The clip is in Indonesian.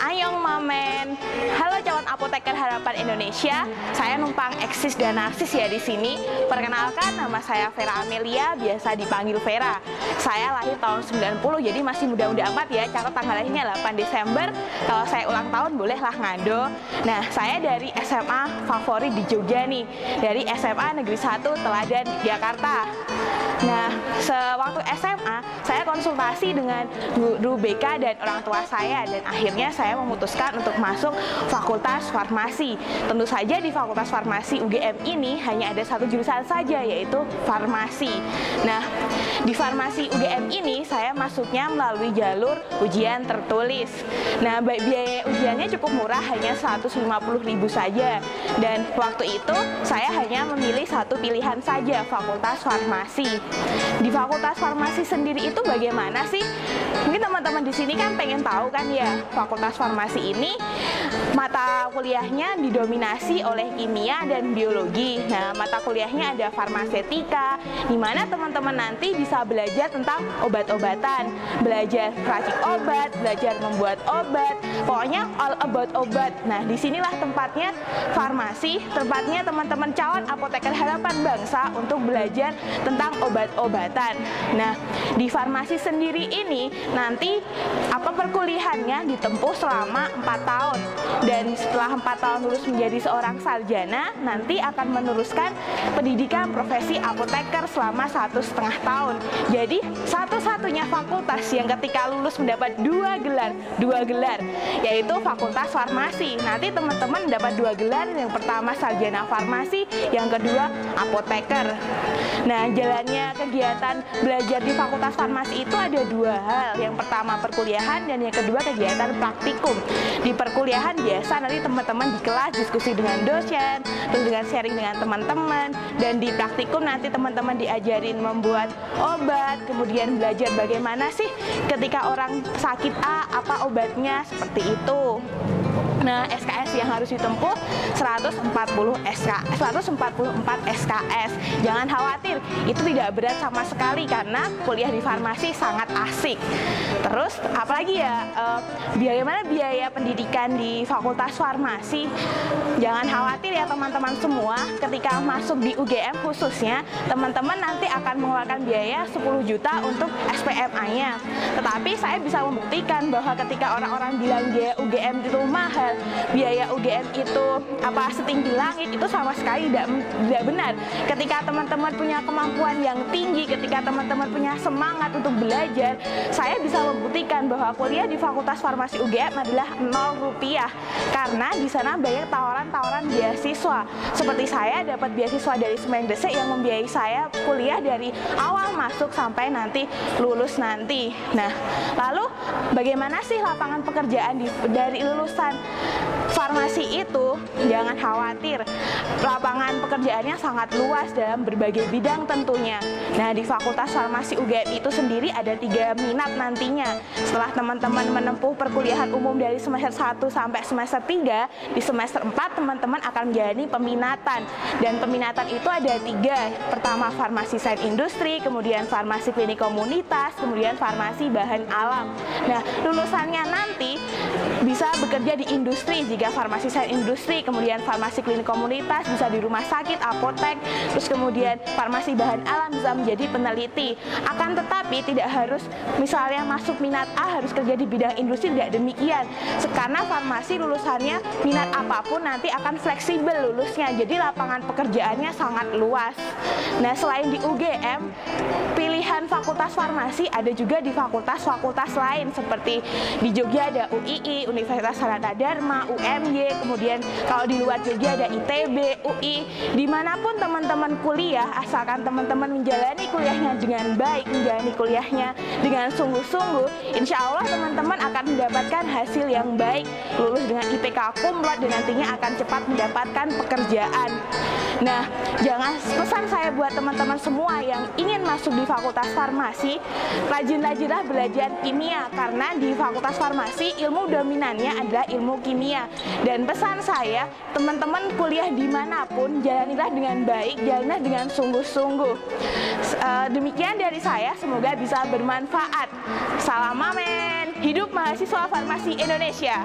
Ayong Mamen, halo calon apoteker harapan Indonesia. Saya numpang eksis dan narsis ya di sini. Perkenalkan, nama saya Vera Amelia, biasa dipanggil Vera. Saya lahir tahun 90, jadi masih muda-muda amat ya. Catat tanggal lahirnya 8 Desember. Kalau saya ulang tahun bolehlah ngado. Nah, saya dari SMA favorit di Jogja nih, dari SMA Negeri 1 Teladan Jakarta. Nah, sewaktu SMA saya konsultasi dengan guru BK dan orang tua saya, dan akhirnya saya memutuskan untuk masuk Fakultas Farmasi. Tentu saja di Fakultas Farmasi UGM ini hanya ada satu jurusan saja, yaitu farmasi. Nah, di farmasi UGM ini saya masuknya melalui jalur ujian tertulis. Nah, biaya ujiannya cukup murah, hanya 150.000 saja. Dan waktu itu saya hanya memilih satu pilihan saja, Fakultas Farmasi. Di Fakultas Farmasi sendiri itu bagaimana sih? Mungkin teman-teman di sini kan pengen tahu kan ya, Fakultas Farmasi ini mata kuliahnya didominasi oleh kimia dan biologi. Nah, mata kuliahnya ada farmasetika, di mana teman-teman nanti bisa belajar tentang obat-obatan, belajar racik obat, belajar membuat obat, pokoknya all about obat. Nah, disinilah tempatnya farmasi, tempatnya teman-teman calon apoteker harapan bangsa untuk belajar tentang obat-obatan. Nah, di farmasi sendiri ini nanti perkuliahannya ditempuh selama 4 tahun. Dan setelah 4 tahun lulus menjadi seorang sarjana, nanti akan meneruskan pendidikan profesi apoteker selama 1,5 tahun. Jadi satu-satunya fakultas yang ketika lulus mendapat dua gelar, yaitu Fakultas Farmasi. Nanti teman-teman mendapat 2 gelar, yang pertama sarjana farmasi, yang kedua apoteker. Nah, jalannya kegiatan belajar di Fakultas Farmasi itu ada 2 hal. Yang pertama perkuliahan, dan yang kedua kegiatan praktikum. Di perkuliahan biasa nanti teman-teman di kelas diskusi dengan dosen, terus dengan sharing dengan teman-teman, dan di praktikum nanti teman-teman diajarin membuat obat, kemudian belajar bagaimana sih ketika orang sakit A, apa obatnya, seperti itu. Nah, SKS yang harus ditempuh 144 SKS. Jangan khawatir, itu tidak berat sama sekali karena kuliah di farmasi sangat asik. Terus, apalagi ya, bagaimana biaya pendidikan di Fakultas Farmasi? Jangan khawatir ya teman-teman semua, ketika masuk di UGM khususnya, teman-teman nanti akan mengeluarkan biaya 10 juta untuk SPMA-nya. Tetapi saya bisa membuktikan bahwa ketika orang-orang bilang biaya UGM itu mahal, biaya UGM itu setinggi langit, itu sama sekali tidak benar. Ketika teman-teman punya kemampuan yang tinggi, ketika teman-teman punya semangat untuk belajar, saya bisa membuktikan bahwa kuliah di Fakultas Farmasi UGM adalah 0 rupiah, karena di sana banyak tawaran beasiswa. Seperti saya dapat beasiswa dari Semendese yang membiayai saya kuliah dari awal masuk sampai nanti lulus nanti. Nah, lalu bagaimana sih lapangan pekerjaan dari lulusan farmasi itu? Jangan khawatir, lapangan pekerjaannya sangat luas dalam berbagai bidang tentunya. Nah, di Fakultas Farmasi UGM itu sendiri ada 3 minat nantinya. Setelah teman-teman menempuh perkuliahan umum dari semester 1 sampai semester 3, di semester 4 teman-teman akan menjalani peminatan. Dan peminatan itu ada 3. Pertama, farmasi sains industri, kemudian farmasi klinik komunitas, kemudian farmasi bahan alam. Nah, lulusannya nanti bisa bekerja di industri jika farmasi sains industri, kemudian farmasi klinik komunitas bisa di rumah sakit, apotek, terus kemudian farmasi bahan alam bisa menjadi peneliti. Akan tetapi tidak harus misalnya masuk minat A harus kerja di bidang industri, tidak demikian. Karena farmasi lulusannya minat apapun nanti akan fleksibel lulusnya, jadi lapangan pekerjaannya sangat luas. Nah, selain di UGM, pilihan fakultas farmasi ada juga di fakultas-fakultas lain, seperti di Jogja ada UII, Universitas Sanata Dharma, UMY, kemudian kalau di luar Jogja ada ITB, UI. Dimanapun teman-teman kuliah, asalkan teman-teman menjalani kuliahnya dengan baik, menjalani kuliahnya dengan sungguh-sungguh, insya Allah teman-teman akan mendapatkan hasil yang baik, lulus dengan IPK cum laude, dan nantinya akan cepat mendapatkan pekerjaan. Nah, pesan saya buat teman-teman semua yang ingin masuk di Fakultas Farmasi, rajin-rajinlah belajar kimia, karena di Fakultas Farmasi ilmu dominannya adalah ilmu kimia. Dan pesan saya, teman-teman kuliah dimanapun, jalanilah dengan baik, jalanilah dengan sungguh-sungguh. Demikian dari saya, semoga bisa bermanfaat. Salam Mamen, hidup mahasiswa farmasi Indonesia.